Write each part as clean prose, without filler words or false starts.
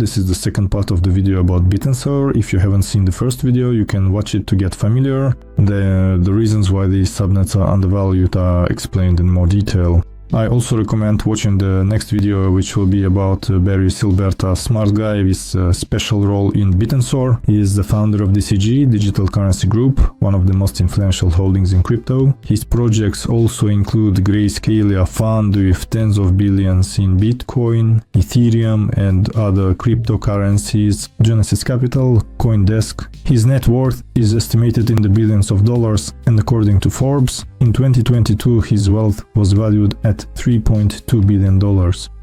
This is the second part of the video about Bittensor. If you haven't seen the first video, you can watch it to get familiar. The reasons why these subnets are undervalued are explained in more detail. I also recommend watching the next video, which will be about Barry Silbert, a smart guy with a special role in Bittensor. He is the founder of DCG, Digital Currency Group, one of the most influential holdings in crypto. His projects also include Grayscale, a fund with tens of billions in Bitcoin, Ethereum, and other cryptocurrencies, Genesis Capital, CoinDesk. His net worth is estimated in the billions of dollars, and according to Forbes, in 2022 his wealth was valued at $3.2 billion.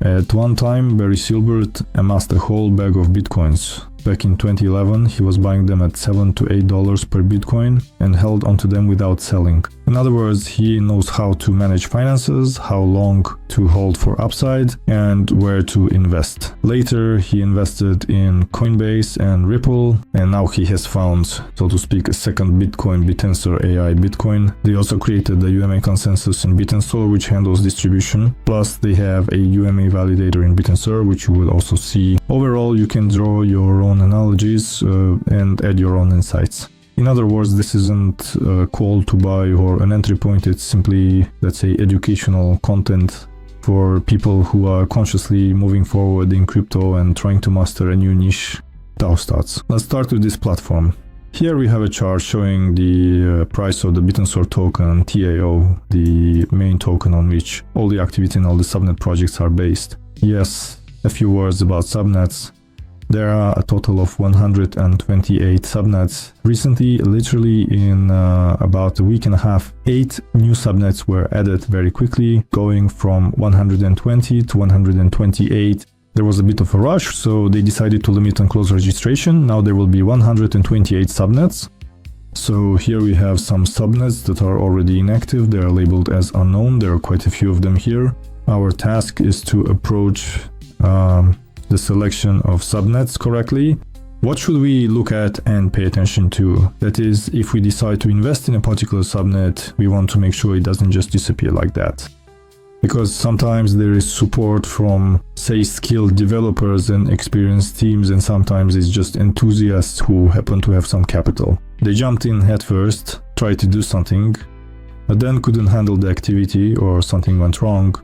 At one time, Barry Silbert amassed a whole bag of bitcoins. Back in 2011, he was buying them at $7 to $8 per bitcoin and held onto them without selling. In other words, he knows how to manage finances, how long to hold for upside, and where to invest. Later, he invested in Coinbase and Ripple, and now he has found, so to speak, a second Bitcoin, Bittensor AI Bitcoin. They also created the UMA consensus in Bittensor, which handles distribution. Plus, they have a UMA validator in Bittensor, which you will also see. Overall, you can draw your own analogies and add your own insights. In other words, this isn't a call to buy or an entry point, it's simply, let's say, educational content for people who are consciously moving forward in crypto and trying to master a new niche, TAO stats. Let's start with this platform. Here we have a chart showing the price of the Bittensor token, TAO, the main token on which all the activity and all the subnet projects are based. Yes, a few words about subnets. There are a total of 128 subnets. Recently, literally in about a week and a half, 8 new subnets were added very quickly, going from 120 to 128. There was a bit of a rush, so they decided to limit and close registration. Now there will be 128 subnets. So here we have some subnets that are already inactive. They are labeled as unknown. There are quite a few of them here. Our task is to approach the selection of subnets correctly. What should we look at and pay attention to? That is, if we decide to invest in a particular subnet, we want to make sure it doesn't just disappear like that. Because sometimes there is support from, say, skilled developers and experienced teams, and sometimes it's just enthusiasts who happen to have some capital. They jumped in head first, tried to do something, but then couldn't handle the activity or something went wrong,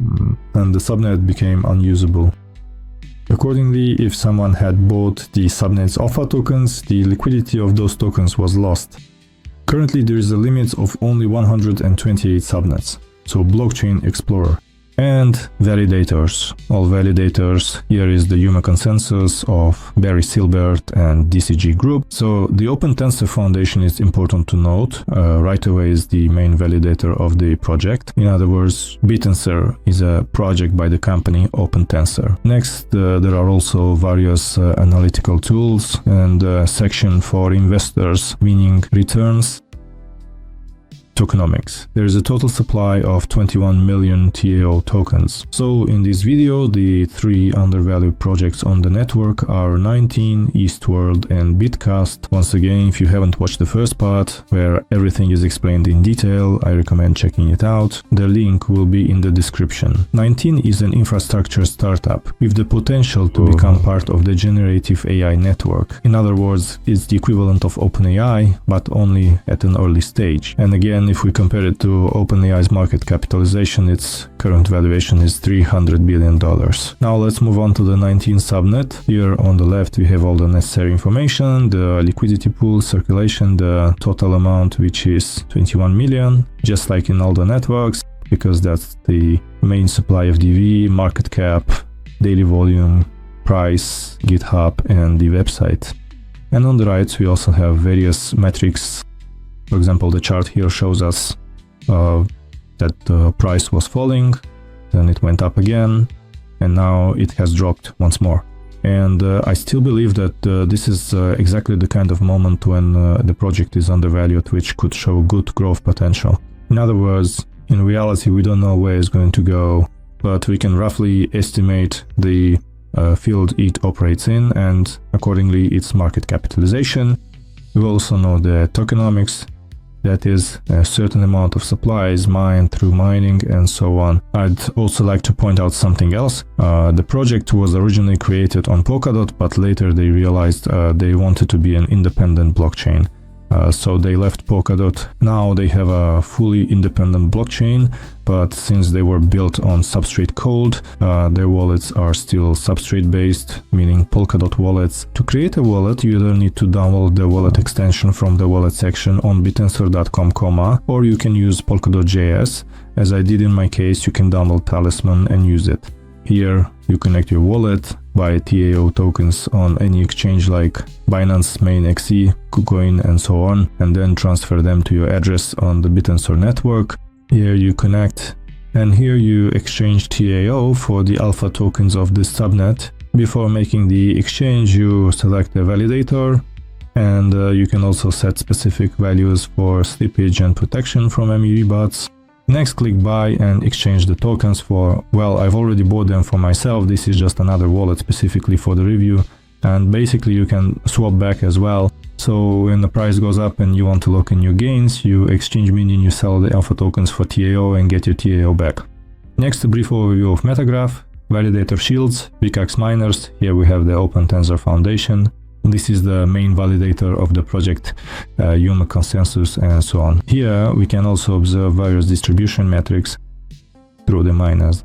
and the subnet became unusable. Accordingly, if someone had bought the subnet's alpha tokens, the liquidity of those tokens was lost. Currently, there is a limit of only 128 subnets, so Blockchain Explorer. And validators. All validators, here is the UMA consensus of Barry Silbert and DCG group. So the OpenTensor Foundation is important to note. Right away is the main validator of the project. In other words, Bittensor is a project by the company OpenTensor. Next, there are also various analytical tools and a section for investors, meaning returns. Tokenomics. There is a total supply of 21 million TAO tokens. So in this video, the 3 undervalued projects on the network are 19, Eastworld and Bitcast. Once again, if you haven't watched the first part, where everything is explained in detail, I recommend checking it out. The link will be in the description. 19 is an infrastructure startup with the potential to become part of the generative AI network. In other words, it's the equivalent of OpenAI, but only at an early stage. And again, if we compare it to OpenAI's market capitalization, its current valuation is $300 billion. Now let's move on to the 19 subnet. Here on the left we have all the necessary information, the liquidity pool, circulation, the total amount, which is 21 million, just like in all the networks, because that's the main supply of DV, market cap, daily volume, price, GitHub, and the website. And on the right we also have various metrics. For example, the chart here shows us that the price was falling, then it went up again, and now it has dropped once more. And I still believe that this is exactly the kind of moment when the project is undervalued, which could show good growth potential. In other words, in reality, we don't know where it's going to go, but we can roughly estimate the field it operates in and accordingly its market capitalization. We also know the tokenomics, That is, a certain amount of supply is mined through mining and so on. I'd also like to point out something else. The project was originally created on Polkadot, but later they realized they wanted to be an independent blockchain. So they left Polkadot. Now they have a fully independent blockchain, but since they were built on Substrate code, their wallets are still Substrate based, meaning Polkadot wallets. To create a wallet, you either need to download the wallet extension from the wallet section on bittensor.com, or you can use Polkadot.js. As I did in my case, you can download Talisman and use it. Here you connect your wallet, buy TAO tokens on any exchange like Binance, Main, XE, KuCoin and so on, and then transfer them to your address on the Bittensor network. Here you connect, and here you exchange TAO for the alpha tokens of this subnet. Before making the exchange, you select a validator, and you can also set specific values for slippage and protection from MEV bots. Next, click buy and exchange the tokens for, well, I've already bought them for myself. This is just another wallet specifically for the review, and basically you can swap back as well. So when the price goes up and you want to lock in your gains, you exchange, meaning you sell the alpha tokens for TAO and get your TAO back. Next, a brief overview of Metagraph, validator shields, pickaxe miners. Here we have the Open Tensor Foundation. This is the main validator of the project, UMA consensus and so on. Here we can also observe various distribution metrics through the miners.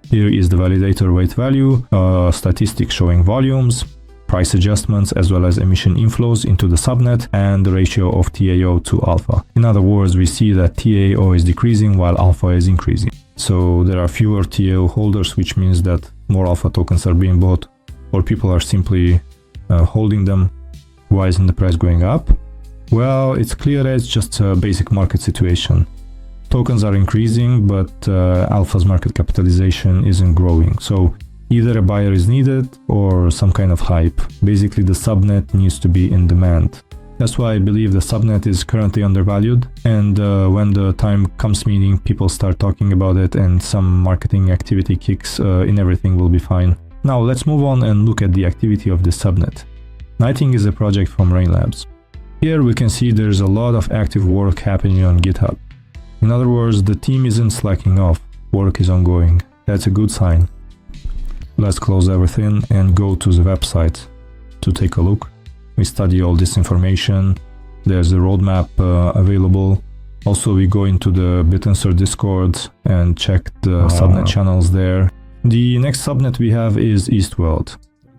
Here is the validator weight value, statistics showing volumes, price adjustments, as well as emission inflows into the subnet, and the ratio of TAO to alpha. In other words, we see that TAO is decreasing while alpha is increasing. So there are fewer TAO holders, which means that more alpha tokens are being bought, or people are simply holding them. Why isn't the price going up? Well, it's clear that it's just a basic market situation. Tokens are increasing, but alpha's market capitalization isn't growing. So either a buyer is needed or some kind of hype. Basically, the subnet needs to be in demand. That's why I believe the subnet is currently undervalued, and when the time comes, meaning people start talking about it and some marketing activity kicks in, everything will be fine. Now let's move on and look at the activity of the subnet. Nighting is a project from Rayon Labs. Here we can see there's a lot of active work happening on GitHub. In other words, the team isn't slacking off, work is ongoing. That's a good sign. Let's close everything and go to the website to take a look. We study all this information. There's a roadmap available. Also, we go into the Bittensor Discord and check the subnet channels there. The next subnet we have is Eastworld.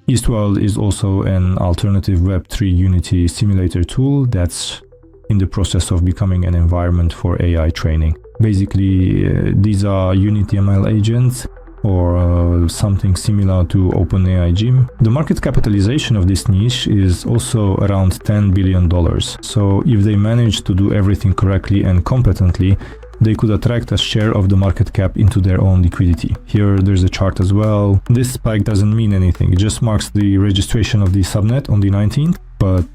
Eastworld is also an alternative Web3 Unity simulator tool that's in the process of becoming an environment for AI training. Basically, these are Unity ML agents or something similar to OpenAI Gym. The market capitalization of this niche is also around $10 billion. So if they manage to do everything correctly and competently, they could attract a share of the market cap into their own liquidity. Here there's a chart as well. This spike doesn't mean anything, it just marks the registration of the subnet on the 19th, but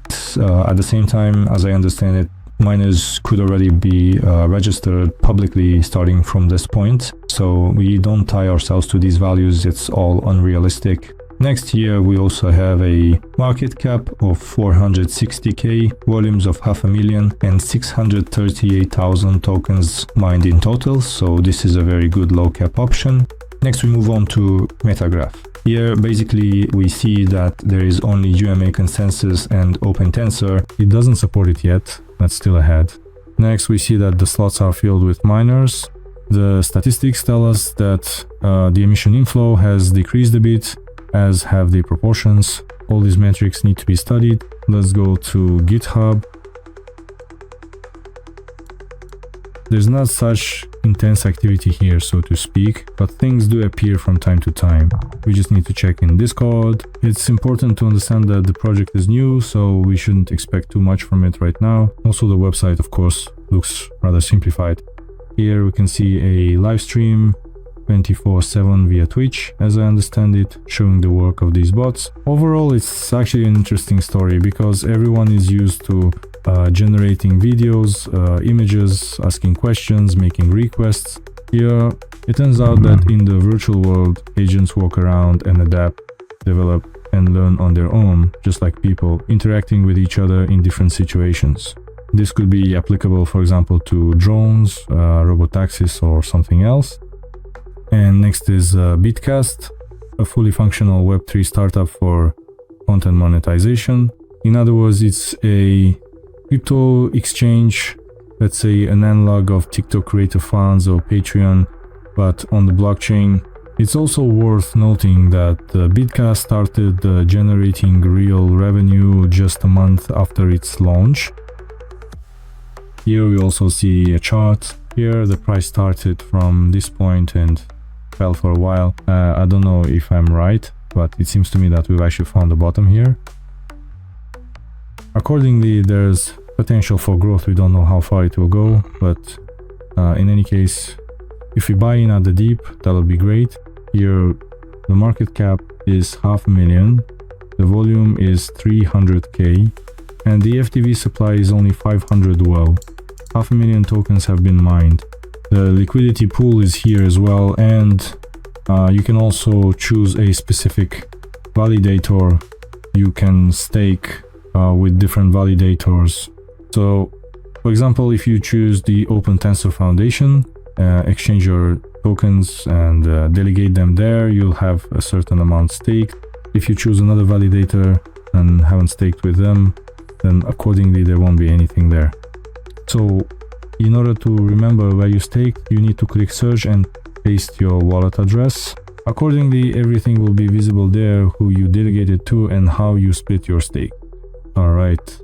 at the same time, as I understand it, miners could already be registered publicly starting from this point, so we don't tie ourselves to these values, it's all unrealistic. Next year we also have a market cap of 460k, volumes of 500,000 and 638,000 tokens mined in total, so this is a very good low cap option. Next we move on to Metagraph. Here basically we see that there is only UMA consensus and Open Tensor. It doesn't support it yet, that's still ahead. Next we see that the slots are filled with miners. The statistics tell us that the emission inflow has decreased a bit, as have the proportions. All these metrics need to be studied. Let's go to GitHub. There's not such intense activity here, so to speak, but things do appear from time to time. We just need to check in Discord. It's important to understand that the project is new, so we shouldn't expect too much from it right now. Also, the website, of course, looks rather simplified. Here we can see a live stream 24/7 via Twitch, as I understand it, showing the work of these bots. Overall, it's actually an interesting story because everyone is used to generating videos, images, asking questions, making requests. Here, it turns out that in the virtual world, agents walk around and adapt, develop, and learn on their own, just like people, interacting with each other in different situations. This could be applicable, for example, to drones, robotaxis, or something else. And next is Bitcast, a fully functional Web3 startup for content monetization. In other words, it's a crypto exchange, let's say an analog of TikTok Creator Funds or Patreon, but on the blockchain. It's also worth noting that Bitcast started generating real revenue just a month after its launch. Here we also see a chart. Here the price started from this point and fell for a while. I don't know if I'm right, but it seems to me that we've actually found the bottom here. Accordingly, there's potential for growth. We don't know how far it will go, but in any case, if we buy in at the deep, that would be great. Here the market cap is 500,000, the volume is 300k, and the FTV supply is only 500 well. 500,000 tokens have been mined. The liquidity pool is here as well, and you can also choose a specific validator. You can stake with different validators. So for example, if you choose the Bittensor Foundation, exchange your tokens and delegate them there, you'll have a certain amount staked. If you choose another validator and haven't staked with them, then accordingly there won't be anything there. So in order to remember where you staked, you need to click search and paste your wallet address. Accordingly, everything will be visible there, who you delegated to and how you split your stake. Alright,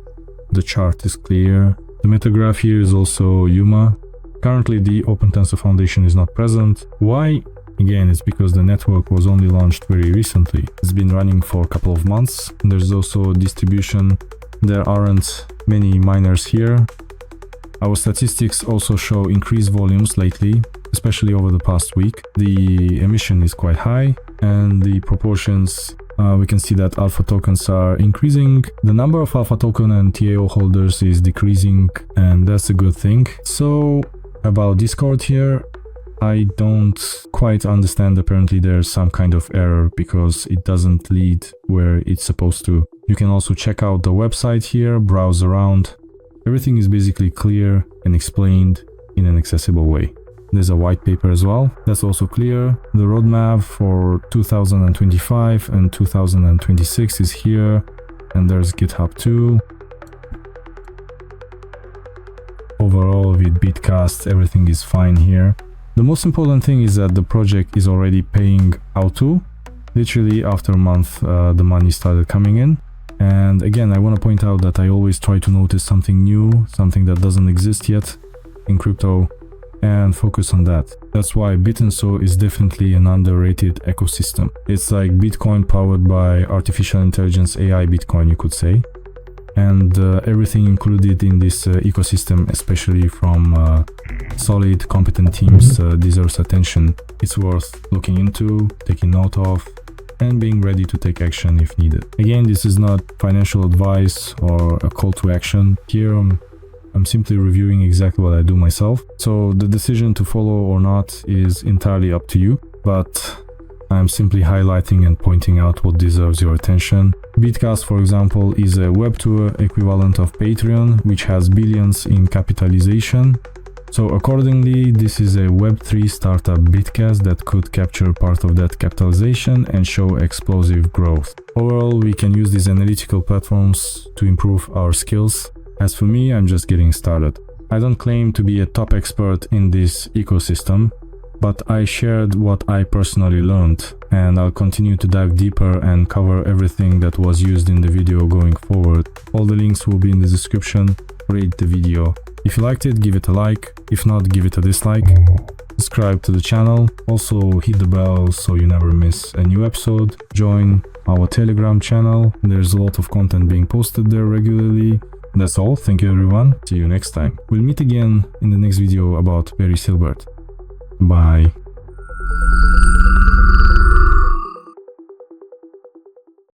the chart is clear. The metagraph here is also Yuma. Currently the Bittensor Foundation is not present. Why? Again, it's because the network was only launched very recently. It's been running for a couple of months. There's also distribution. There aren't many miners here. Our statistics also show increased volumes lately, especially over the past week. The emission is quite high, and the proportions, we can see that alpha tokens are increasing. The number of alpha token and TAO holders is decreasing, and that's a good thing. So about Discord here, I don't quite understand. Apparently there's some kind of error because it doesn't lead where it's supposed to. You can also check out the website here, browse around. Everything is basically clear and explained in an accessible way. There's a white paper as well, that's also clear. The roadmap for 2025 and 2026 is here, and there's GitHub too. Overall, with Bitcast, everything is fine here. The most important thing is that the project is already paying out to. Literally after a month, the money started coming in. And again, I want to point out that I always try to notice something new, something that doesn't exist yet in crypto, and focus on that. That's why Bittensor is definitely an underrated ecosystem. It's like Bitcoin powered by artificial intelligence, AI Bitcoin, you could say. And everything included in this ecosystem, especially from solid, competent teams, deserves attention. It's worth looking into, taking note of, and being ready to take action if needed. Again, this is not financial advice or a call to action. Here I'm simply reviewing exactly what I do myself. So the decision to follow or not is entirely up to you, but I'm simply highlighting and pointing out what deserves your attention. Bitcast, for example, is a Web2 equivalent of Patreon, which has billions in capitalization. So accordingly, this is a Web3 startup Bitcast that could capture part of that capitalization and show explosive growth. Overall, we can use these analytical platforms to improve our skills. As for me, I'm just getting started. I don't claim to be a top expert in this ecosystem, but I shared what I personally learned, and I'll continue to dive deeper and cover everything that was used in the video going forward. All the links will be in the description. Rate the video. If you liked it, give it a like. If not, give it a dislike. Subscribe to the channel. Also hit the bell so you never miss a new episode. Join our Telegram channel. There's a lot of content being posted there regularly. That's all. Thank you everyone. See you next time. We'll meet again in the next video about Barry Silbert. Bye.